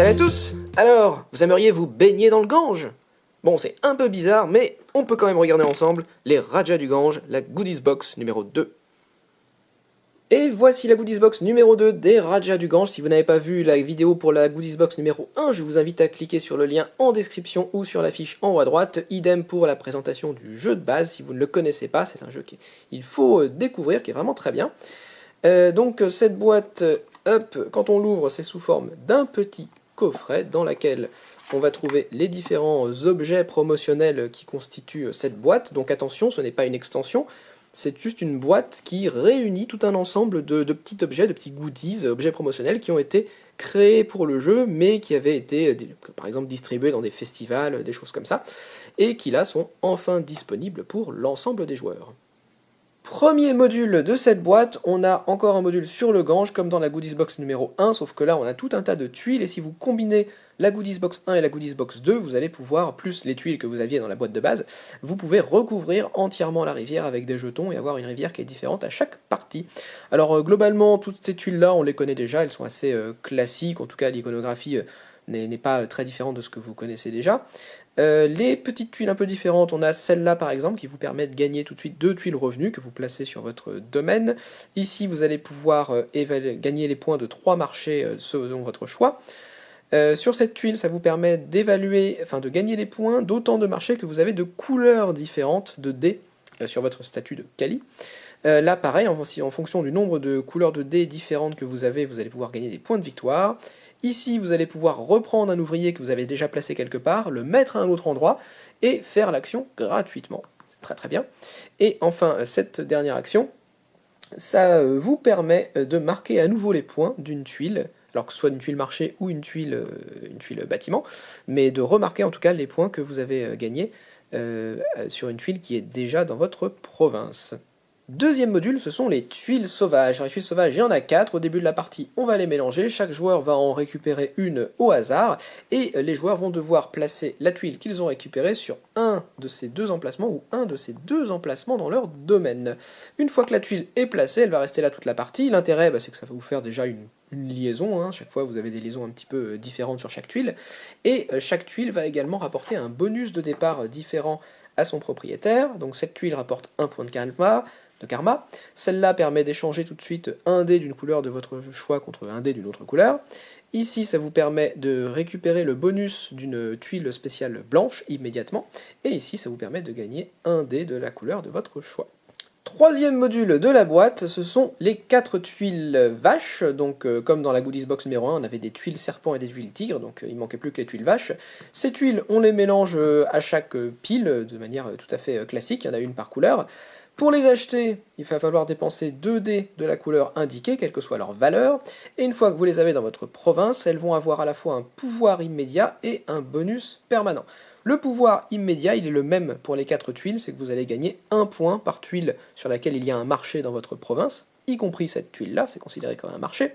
Salut à tous! Alors, vous aimeriez vous baigner dans le Gange? Bon, c'est un peu bizarre, mais on peut quand même regarder ensemble les Rajas du Gange, la Goodies Box numéro 2. Et voici la Goodies Box numéro 2 des Rajas du Gange. Si vous n'avez pas vu la vidéo pour la Goodies Box numéro 1, je vous invite à cliquer sur le lien en description ou sur l'affiche en haut à droite. Idem pour la présentation du jeu de base, si vous ne le connaissez pas, c'est un jeu qu'il faut découvrir, qui est vraiment très bien. Donc cette boîte, quand on l'ouvre, c'est sous forme d'un petit coffret dans lequel on va trouver les différents objets promotionnels qui constituent cette boîte. Donc attention, ce n'est pas une extension, c'est juste une boîte qui réunit tout un ensemble de petits objets, de petits goodies, objets promotionnels qui ont été créés pour le jeu, mais qui avaient été, par exemple, distribués dans des festivals, des choses comme ça, et qui là sont enfin disponibles pour l'ensemble des joueurs. Premier module de cette boîte, on a encore un module sur le Gange, comme dans la Goodies Box numéro 1, sauf que là on a tout un tas de tuiles, et si vous combinez la Goodies Box 1 et la Goodies Box 2, vous allez pouvoir, plus les tuiles que vous aviez dans la boîte de base, vous pouvez recouvrir entièrement la rivière avec des jetons et avoir une rivière qui est différente à chaque partie. Alors globalement, toutes ces tuiles-là, on les connaît déjà, elles sont assez classiques, en tout cas l'iconographie n'est pas très différente de ce que vous connaissez déjà. Les petites tuiles un peu différentes, on a celle-là par exemple qui vous permet de gagner tout de suite 2 tuiles revenus que vous placez sur votre domaine. Ici vous allez pouvoir gagner les points de 3 marchés selon votre choix. Sur cette tuile, ça vous permet d'évaluer, de gagner les points d'autant de marchés que vous avez de couleurs différentes de dés sur votre statut de Kali. Là pareil, en fonction du nombre de couleurs de dés différentes que vous allez pouvoir gagner des points de victoire. Ici, vous allez pouvoir reprendre un ouvrier que vous avez déjà placé quelque part, le mettre à un autre endroit, et faire l'action gratuitement. C'est très très bien. Et enfin, cette dernière action, ça vous permet de marquer à nouveau les points d'une tuile, alors que ce soit une tuile marché ou une tuile bâtiment, mais de remarquer en tout cas les points que vous avez gagnés sur une tuile qui est déjà dans votre province. Deuxième module, ce sont les tuiles sauvages. Alors, les tuiles sauvages, il y en a 4. Au début de la partie, on va les mélanger. Chaque joueur va en récupérer une au hasard. Et les joueurs vont devoir placer la tuile qu'ils ont récupérée sur un de ces deux emplacements ou un de ces deux emplacements dans leur domaine. Une fois que la tuile est placée, elle va rester là toute la partie. L'intérêt, c'est que ça va vous faire déjà une liaison. Chaque fois, vous avez des liaisons un petit peu différentes sur chaque tuile. Et chaque tuile va également rapporter un bonus de départ différent à son propriétaire. Donc cette tuile rapporte un point de karma. Celle-là permet d'échanger tout de suite un dé d'une couleur de votre choix contre un dé d'une autre couleur. Ici, ça vous permet de récupérer le bonus d'une tuile spéciale blanche immédiatement. Et ici, ça vous permet de gagner un dé de la couleur de votre choix. Troisième module de la boîte, ce sont les 4 tuiles vaches. Donc comme dans la Goodies Box numéro 1, on avait des tuiles serpents et des tuiles tigres, donc il ne manquait plus que les tuiles vaches. Ces tuiles, on les mélange à chaque pile de manière tout à fait classique, il y en a une par couleur. Pour les acheter, il va falloir dépenser 2 dés de la couleur indiquée, quelle que soit leur valeur, et une fois que vous les avez dans votre province, elles vont avoir à la fois un pouvoir immédiat et un bonus permanent. Le pouvoir immédiat, il est le même pour les 4 tuiles, c'est que vous allez gagner 1 point par tuile sur laquelle il y a un marché dans votre province, y compris cette tuile-là, c'est considéré comme un marché.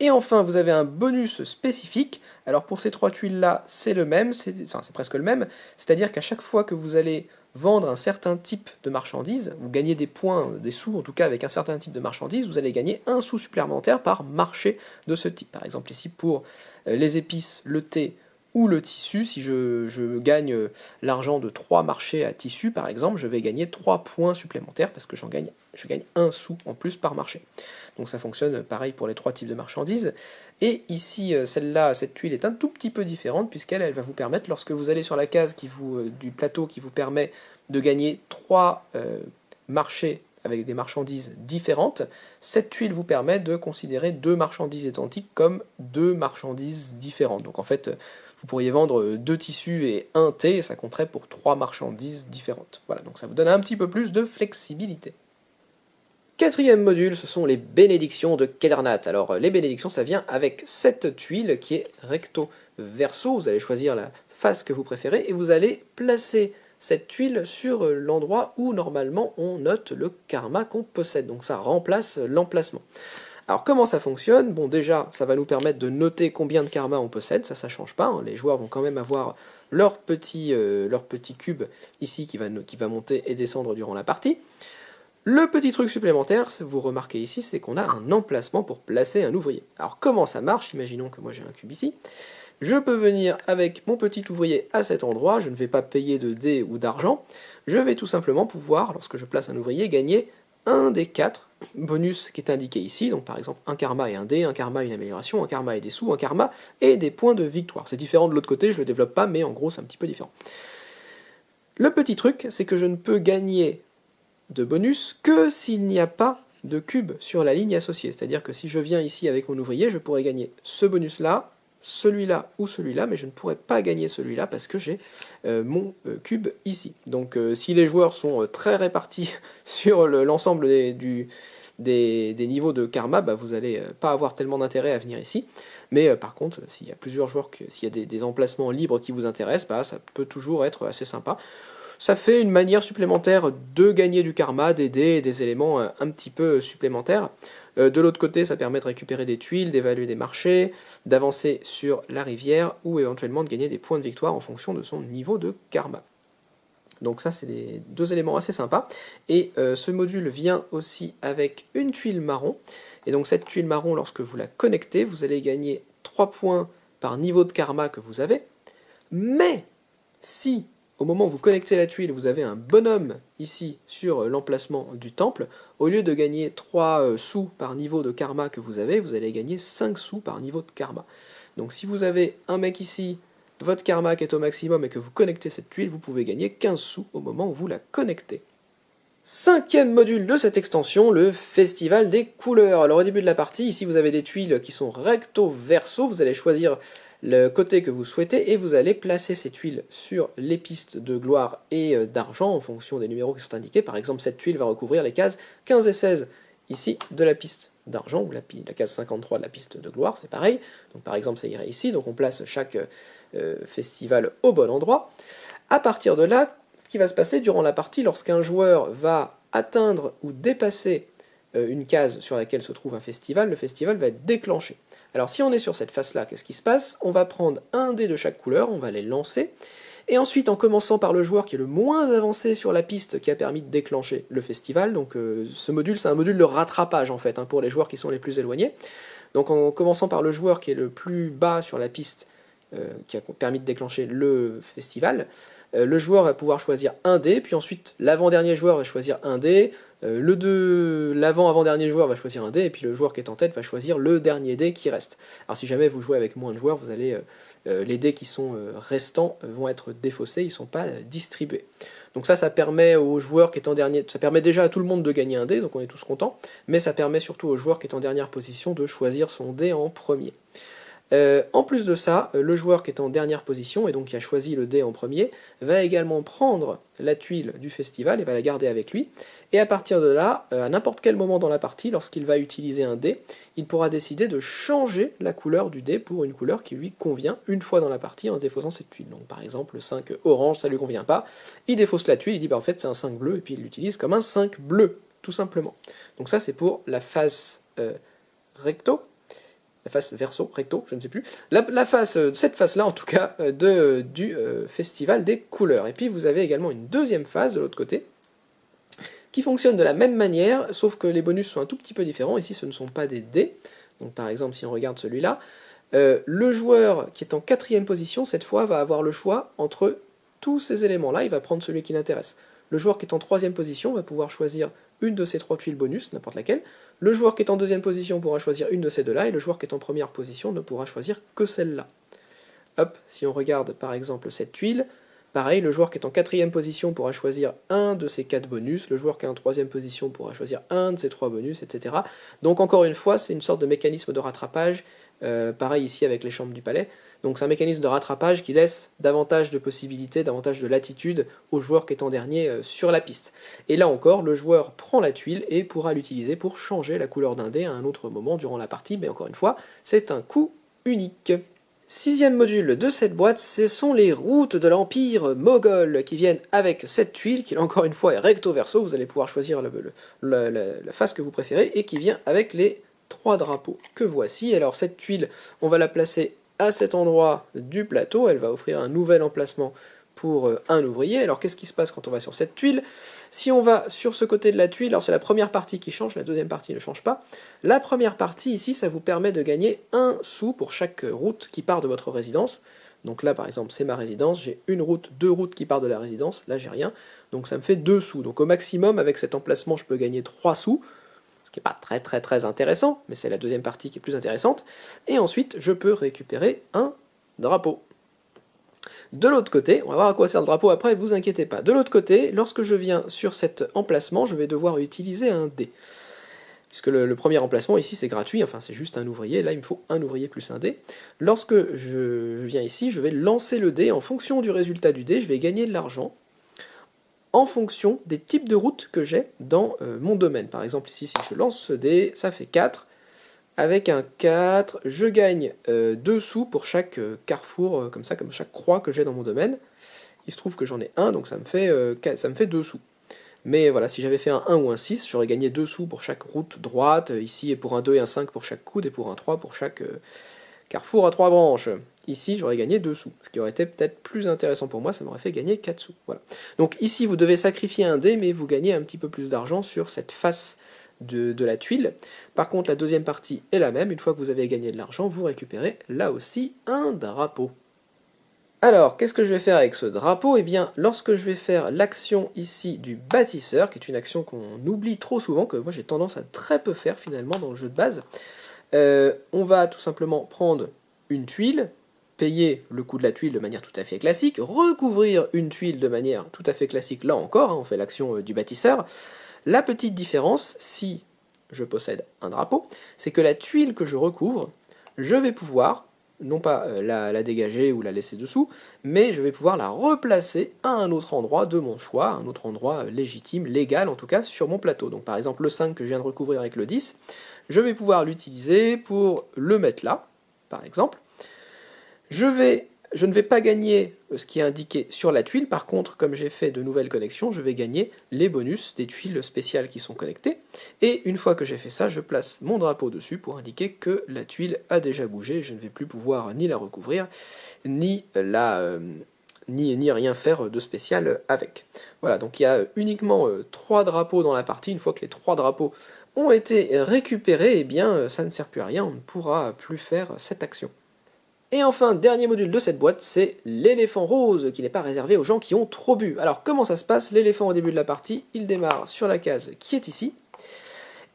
Et enfin, vous avez un bonus spécifique. Alors pour ces 3 tuiles-là, c'est le même, c'est presque le même, c'est-à-dire qu'à chaque fois que vous allez vendre un certain type de marchandises, vous gagnez des points, des sous en tout cas avec un certain type de marchandises, vous allez gagner un sou supplémentaire par marché de ce type. Par exemple ici pour les épices, le thé ou le tissu, si je gagne l'argent de 3 marchés à tissu par exemple, je vais gagner 3 points supplémentaires parce que je gagne un sou en plus par marché. Donc ça fonctionne pareil pour les 3 types de marchandises. Et ici, celle-là, cette tuile est un tout petit peu différente puisqu'elle va vous permettre, lorsque vous allez sur la case du plateau qui vous permet de gagner 3 marchés avec des marchandises différentes, cette tuile vous permet de considérer 2 marchandises identiques comme 2 marchandises différentes. Donc en fait, vous pourriez vendre 2 tissus et 1 thé, et ça compterait pour 3 marchandises différentes. Voilà, donc ça vous donne un petit peu plus de flexibilité. Quatrième module, ce sont les bénédictions de Kedarnath. Alors les bénédictions, ça vient avec cette tuile qui est recto verso. Vous allez choisir la face que vous préférez et vous allez placer cette tuile sur l'endroit où normalement on note le karma qu'on possède. Donc ça remplace l'emplacement. Alors comment ça fonctionne? Bon, déjà, ça va nous permettre de noter combien de karma on possède, ça change pas. Les joueurs vont quand même avoir leur petit cube ici qui va monter et descendre durant la partie. Le petit truc supplémentaire, vous remarquez ici, c'est qu'on a un emplacement pour placer un ouvrier. Alors comment ça marche? Imaginons que moi j'ai un cube ici. Je peux venir avec mon petit ouvrier à cet endroit, je ne vais pas payer de dés ou d'argent, je vais tout simplement pouvoir, lorsque je place un ouvrier, gagner un des 4 bonus qui est indiqué ici, donc par exemple un karma et un dé, un karma et une amélioration, un karma et des sous, un karma et des points de victoire. C'est différent de l'autre côté, je ne le développe pas, mais en gros c'est un petit peu différent. Le petit truc, c'est que je ne peux gagner de bonus que s'il n'y a pas de cube sur la ligne associée. C'est-à-dire que si je viens ici avec mon ouvrier, je pourrais gagner ce bonus-là, celui-là ou celui-là, mais je ne pourrais pas gagner celui-là parce que j'ai mon cube ici. Donc si les joueurs sont très répartis sur l'ensemble des niveaux de karma, bah, vous n'allez pas avoir tellement d'intérêt à venir ici. Mais par contre, s'il y a plusieurs joueurs, s'il y a des emplacements libres qui vous intéressent, bah, ça peut toujours être assez sympa. Ça fait une manière supplémentaire de gagner du karma, des dés et des éléments un petit peu supplémentaires. De l'autre côté, ça permet de récupérer des tuiles, d'évaluer des marchés, d'avancer sur la rivière ou éventuellement de gagner des points de victoire en fonction de son niveau de karma. Donc ça, c'est des 2 éléments assez sympas. Et ce module vient aussi avec une tuile marron. Et donc cette tuile marron, lorsque vous la connectez, vous allez gagner 3 points par niveau de karma que vous avez. Mais si au moment où vous connectez la tuile, vous avez un bonhomme ici sur l'emplacement du temple, au lieu de gagner 3 sous par niveau de karma que vous allez gagner 5 sous par niveau de karma. Donc si vous avez un mec ici, votre karma qui est au maximum et que vous connectez cette tuile, vous pouvez gagner 15 sous au moment où vous la connectez. 5e module de cette extension, le festival des couleurs. Alors au début de la partie, ici vous avez des tuiles qui sont recto verso, vous allez choisir le côté que vous souhaitez et vous allez placer ces tuiles sur les pistes de gloire et d'argent en fonction des numéros qui sont indiqués. Par exemple, cette tuile va recouvrir les cases 15 et 16 ici de la piste d'argent, ou la case 53 de la piste de gloire, c'est pareil. Donc par exemple, ça irait ici, donc on place chaque festival au bon endroit. À partir de là, ce qui va se passer durant la partie, lorsqu'un joueur va atteindre ou dépasser une case sur laquelle se trouve un festival, le festival va être déclenché. Alors si on est sur cette face-là, qu'est-ce qui se passe? On va prendre un dé de chaque couleur, on va les lancer, et ensuite en commençant par le joueur qui est le moins avancé sur la piste qui a permis de déclencher le festival, donc ce module c'est un module de rattrapage en fait, pour les joueurs qui sont les plus éloignés, donc en commençant par le joueur qui est le plus bas sur la piste qui a permis de déclencher le festival, le joueur va pouvoir choisir un dé, puis ensuite l'avant-dernier joueur va choisir un dé, l'avant-avant-dernier joueur va choisir un dé, et puis le joueur qui est en tête va choisir le dernier dé qui reste. Alors si jamais vous jouez avec moins de joueurs, vous allez, les dés qui sont restants vont être défaussés, ils ne sont pas distribués. Donc ça permet aux joueurs qui est en dernier, ça permet déjà à tout le monde de gagner un dé, donc on est tous contents, mais ça permet surtout au joueur qui est en dernière position de choisir son dé en premier. En plus de ça, le joueur qui est en dernière position, et donc qui a choisi le dé en premier, va également prendre la tuile du festival et va la garder avec lui. Et à partir de là, à n'importe quel moment dans la partie, lorsqu'il va utiliser un dé, il pourra décider de changer la couleur du dé pour une couleur qui lui convient une fois dans la partie en défaussant cette tuile. Donc par exemple, le 5 orange, ça lui convient pas, il défausse la tuile, il dit bah en fait c'est un 5 bleu, et puis il l'utilise comme un 5 bleu, tout simplement. Donc ça c'est pour la face recto. La face verso, recto, je ne sais plus, cette face-là en tout cas, du festival des couleurs. Et puis vous avez également une deuxième phase de l'autre côté, qui fonctionne de la même manière, sauf que les bonus sont un tout petit peu différents. Ici ce ne sont pas des dés, donc par exemple si on regarde celui-là, le joueur qui est en 4e position, cette fois, va avoir le choix entre tous ces éléments-là, il va prendre celui qui l'intéresse. Le joueur qui est en 3e position va pouvoir choisir une de ces 3 tuiles bonus, n'importe laquelle. Le joueur qui est en 2e position pourra choisir une de ces deux-là, et le joueur qui est en 1re position ne pourra choisir que celle-là. Hop, si on regarde par exemple cette tuile, pareil, le joueur qui est en 4e position pourra choisir un de ces 4 bonus, le joueur qui est en 3e position pourra choisir un de ces 3 bonus, etc. Donc encore une fois, c'est une sorte de mécanisme de rattrapage, pareil ici avec les chambres du palais. Donc c'est un mécanisme de rattrapage qui laisse davantage de possibilités, davantage de latitude au joueur qui est en dernier sur la piste. Et là encore, le joueur prend la tuile et pourra l'utiliser pour changer la couleur d'un dé à un autre moment durant la partie, mais encore une fois, c'est un coup unique. 6e module de cette boîte, ce sont les routes de l'Empire Moghol qui viennent avec cette tuile, qui encore une fois est recto verso, vous allez pouvoir choisir la face que vous préférez, et qui vient avec les 3 drapeaux que voici. Alors cette tuile, on va la placer à cet endroit du plateau, elle va offrir un nouvel emplacement pour un ouvrier. Alors qu'est-ce qui se passe quand on va sur cette tuile? Si on va sur ce côté de la tuile, alors c'est la première partie qui change, la deuxième partie ne change pas. La première partie ici, ça vous permet de gagner 1 sou pour chaque route qui part de votre résidence. Donc là par exemple c'est ma résidence, j'ai une route, 2 routes qui partent de la résidence, là j'ai rien, donc ça me fait 2 sous. Donc au maximum avec cet emplacement je peux gagner 3 sous, ce qui n'est pas très intéressant, mais c'est la deuxième partie qui est plus intéressante. Et ensuite je peux récupérer un drapeau. De l'autre côté, on va voir à quoi sert le drapeau après, vous inquiétez pas. De l'autre côté, lorsque je viens sur cet emplacement, je vais devoir utiliser un dé. Puisque le premier emplacement ici c'est gratuit, enfin c'est juste un ouvrier, là il me faut un ouvrier plus un dé. Lorsque je viens ici, je vais lancer le dé, en fonction du résultat du dé, je vais gagner de l'argent, en fonction des types de routes que j'ai dans mon domaine. Par exemple ici, si je lance ce dé, ça fait 4. Avec un 4, je gagne 2 sous pour chaque carrefour, comme ça, comme chaque croix que j'ai dans mon domaine. Il se trouve que j'en ai un, donc ça me fait 2 sous. Mais voilà, si j'avais fait un 1 ou un 6, j'aurais gagné 2 sous pour chaque route droite, ici, et pour un 2 et un 5 pour chaque coude, et pour un 3 pour chaque carrefour à 3 branches. Ici, j'aurais gagné 2 sous, ce qui aurait été peut-être plus intéressant pour moi, ça m'aurait fait gagner 4 sous. Voilà. Donc ici, vous devez sacrifier un dé, mais vous gagnez un petit peu plus d'argent sur cette face de la tuile. Par contre, la deuxième partie est la même. Une fois que vous avez gagné de l'argent, vous récupérez là aussi un drapeau. Alors, qu'est-ce que je vais faire avec ce drapeau? Eh bien, lorsque je vais faire l'action ici du bâtisseur, qui est une action qu'on oublie trop souvent, que moi j'ai tendance à très peu faire finalement dans le jeu de base, on va tout simplement prendre une tuile, payer le coût de la tuile de manière tout à fait classique, recouvrir une tuile de manière tout à fait classique, là encore, hein, on fait l'action du bâtisseur. La petite différence, si je possède un drapeau, c'est que la tuile que je recouvre, je vais pouvoir, non pas la dégager ou la laisser dessous, mais je vais pouvoir la replacer à un autre endroit de mon choix, un autre endroit légitime, légal en tout cas, sur mon plateau. Donc par exemple le 5 que je viens de recouvrir avec le 10, je vais pouvoir l'utiliser pour le mettre là, par exemple. Je ne vais pas gagner ce qui est indiqué sur la tuile, par contre, comme j'ai fait de nouvelles connexions, je vais gagner les bonus des tuiles spéciales qui sont connectées, et une fois que j'ai fait ça, je place mon drapeau dessus pour indiquer que la tuile a déjà bougé, je ne vais plus pouvoir ni la recouvrir, ni rien faire de spécial avec. Voilà, donc il y a uniquement 3 drapeaux dans la partie, une fois que les 3 drapeaux ont été récupérés, eh bien ça ne sert plus à rien, on ne pourra plus faire cette action. Et enfin, dernier module de cette boîte, c'est l'éléphant rose, qui n'est pas réservé aux gens qui ont trop bu. Alors comment ça se passe? L'éléphant au début de la partie, il démarre sur la case qui est ici,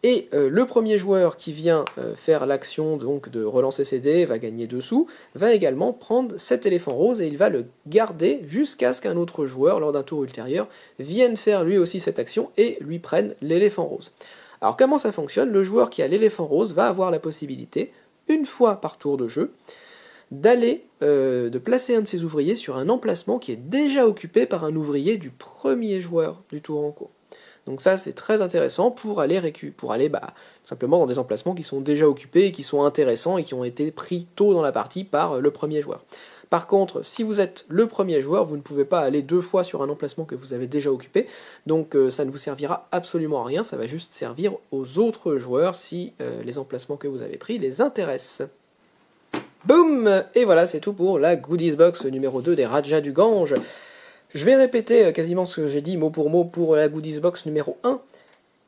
et le premier joueur qui vient faire l'action donc de relancer ses dés, va gagner 2 sous, va également prendre cet éléphant rose, et il va le garder jusqu'à ce qu'un autre joueur, lors d'un tour ultérieur, vienne faire lui aussi cette action, et lui prenne l'éléphant rose. Alors comment ça fonctionne? Le joueur qui a l'éléphant rose va avoir la possibilité, une fois par tour de jeu, de placer un de ses ouvriers sur un emplacement qui est déjà occupé par un ouvrier du premier joueur du tour en cours. Donc ça c'est très intéressant pour aller simplement dans des emplacements qui sont déjà occupés et qui sont intéressants et qui ont été pris tôt dans la partie par le premier joueur. Par contre, si vous êtes le premier joueur, vous ne pouvez pas aller 2 fois sur un emplacement que vous avez déjà occupé, donc ça ne vous servira absolument à rien, ça va juste servir aux autres joueurs si les emplacements que vous avez pris les intéressent. Boum! Et voilà, c'est tout pour la Goodies Box numéro 2 des Rajas du Gange. Je vais répéter quasiment ce que j'ai dit mot pour la Goodies Box numéro 1.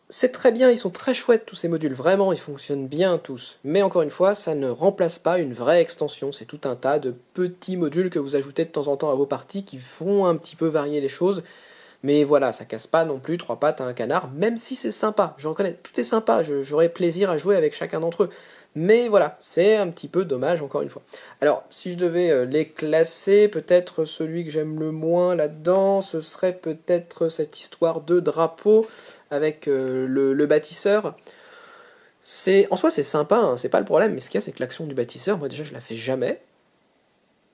C'est très bien, ils sont très chouettes tous ces modules, vraiment, ils fonctionnent bien tous. Mais encore une fois, ça ne remplace pas une vraie extension, c'est tout un tas de petits modules que vous ajoutez de temps en temps à vos parties qui font un petit peu varier les choses. Mais voilà, ça casse pas non plus 3 pattes à un canard, même si c'est sympa, je reconnais, tout est sympa, j'aurais plaisir à jouer avec chacun d'entre eux. Mais voilà, c'est un petit peu dommage encore une fois. Alors, si je devais les classer, peut-être celui que j'aime le moins là-dedans, ce serait peut-être cette histoire de drapeau avec le bâtisseur. En soi c'est sympa, hein, c'est pas le problème, mais ce qu'il y a c'est que l'action du bâtisseur, moi déjà je la fais jamais.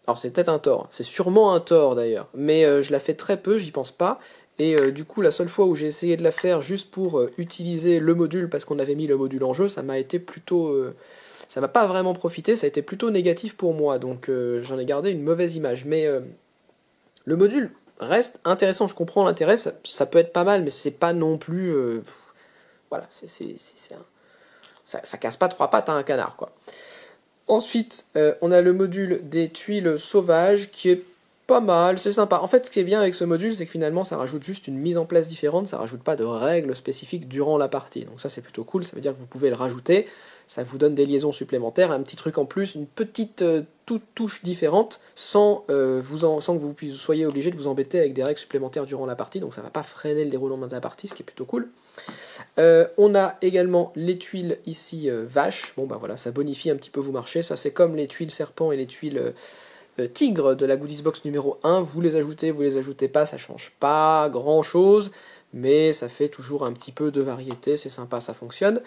Alors c'est peut-être un tort, c'est sûrement un tort d'ailleurs, mais je la fais très peu, j'y pense pas, et du coup la seule fois où j'ai essayé de la faire juste pour utiliser le module, parce qu'on avait mis le module en jeu, ça m'a été plutôt... ça m'a pas vraiment profité, ça a été plutôt négatif pour moi, donc j'en ai gardé une mauvaise image, mais le module reste intéressant, je comprends l'intérêt, ça peut être pas mal, mais c'est pas non plus... voilà, ça casse pas 3 pattes à un canard, quoi. Ensuite, on a le module des tuiles sauvages qui est pas mal, c'est sympa. En fait, ce qui est bien avec ce module, c'est que finalement, ça rajoute juste une mise en place différente, ça rajoute pas de règles spécifiques durant la partie. Donc ça, c'est plutôt cool, ça veut dire que vous pouvez le rajouter, ça vous donne des liaisons supplémentaires, un petit truc en plus, une petite touche différente, sans que vous soyez obligé de vous embêter avec des règles supplémentaires durant la partie, donc ça va pas freiner le déroulement de la partie, ce qui est plutôt cool. On a également les tuiles ici vaches, bon bah voilà, ça bonifie un petit peu vos marchés, ça c'est comme les tuiles serpent et les tuiles tigre de la Goodies Box numéro 1, vous les ajoutez pas, ça change pas grand chose, mais ça fait toujours un petit peu de variété, c'est sympa, ça fonctionne.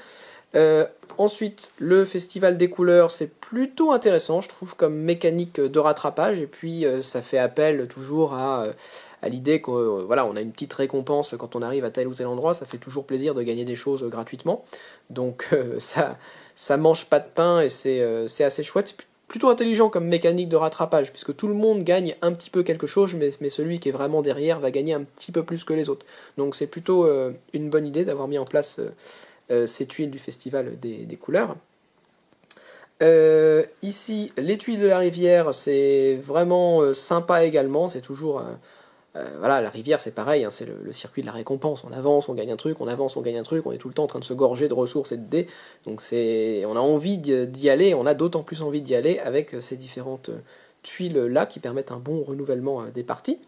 Ensuite, le festival des couleurs, c'est plutôt intéressant, je trouve, comme mécanique de rattrapage, et puis ça fait appel toujours à l'idée qu'on voilà, on a une petite récompense quand on arrive à tel ou tel endroit, ça fait toujours plaisir de gagner des choses gratuitement, donc ça mange pas de pain, et c'est assez chouette, plutôt intelligent comme mécanique de rattrapage, puisque tout le monde gagne un petit peu quelque chose, mais celui qui est vraiment derrière va gagner un petit peu plus que les autres. Donc c'est plutôt une bonne idée d'avoir mis en place ces tuiles du festival des couleurs. Ici, les tuiles de la rivière, c'est vraiment sympa également, c'est toujours... voilà, la rivière c'est pareil, hein, c'est le circuit de la récompense, on avance, on gagne un truc, on avance, on gagne un truc, on est tout le temps en train de se gorger de ressources et de dés, donc on a envie d'y aller, on a d'autant plus envie d'y aller avec ces différentes tuiles là qui permettent un bon renouvellement des parties.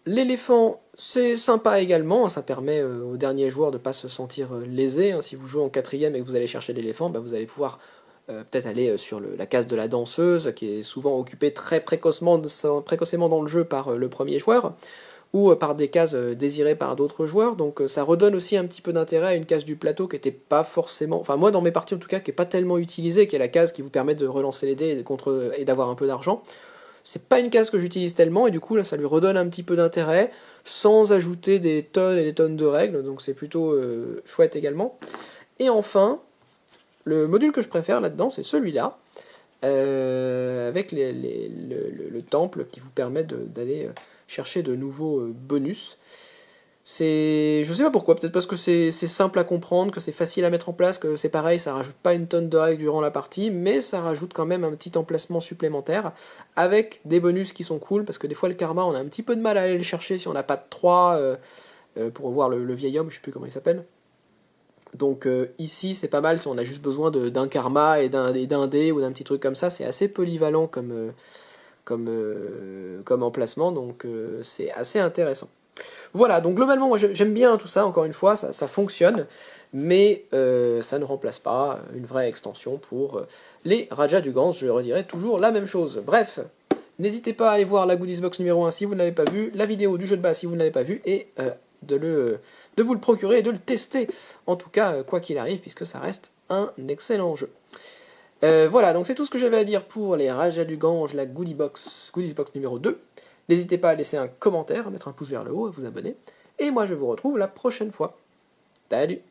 L'éléphant c'est sympa également, ça permet aux derniers joueurs de ne pas se sentir lésés, hein. Si vous jouez en 4ème et que vous allez chercher l'éléphant, bah, vous allez pouvoir peut-être aller sur la case de la danseuse, qui est souvent occupée très précocement dans le jeu par le premier joueur, ou par des cases désirées par d'autres joueurs, donc ça redonne aussi un petit peu d'intérêt à une case du plateau qui n'était pas forcément, enfin moi dans mes parties en tout cas, qui n'est pas tellement utilisée, qui est la case qui vous permet de relancer les dés et d'avoir un peu d'argent. C'est pas une case que j'utilise tellement, et du coup là ça lui redonne un petit peu d'intérêt, sans ajouter des tonnes et des tonnes de règles, donc c'est plutôt chouette également. Et enfin, le module que je préfère là-dedans, c'est celui-là, avec le temple qui vous permet d'aller chercher de nouveaux bonus. Je sais pas pourquoi, peut-être parce que c'est simple à comprendre, que c'est facile à mettre en place, que c'est pareil, ça rajoute pas une tonne de règles durant la partie, mais ça rajoute quand même un petit emplacement supplémentaire, avec des bonus qui sont cool, parce que des fois le karma, on a un petit peu de mal à aller le chercher si on n'a pas de 3, pour voir le vieil homme, je sais plus comment il s'appelle. Donc ici c'est pas mal si on a juste besoin d'un karma et d'un dé ou d'un petit truc comme ça, c'est assez polyvalent comme emplacement, donc c'est assez intéressant. Voilà, donc globalement moi j'aime bien tout ça, encore une fois, ça fonctionne, mais ça ne remplace pas une vraie extension pour les Rajas du Gange, je redirai toujours la même chose. Bref, n'hésitez pas à aller voir la Goodies Box numéro 1 si vous ne l'avez pas vu, la vidéo du jeu de base si vous ne l'avez pas vu, et de vous le procurer et de le tester, en tout cas quoi qu'il arrive, puisque ça reste un excellent jeu. Voilà, donc c'est tout ce que j'avais à dire pour les Rajas du Gange, la Goodies Box numéro 2. N'hésitez pas à laisser un commentaire, à mettre un pouce vers le haut, à vous abonner, et moi je vous retrouve la prochaine fois. Salut!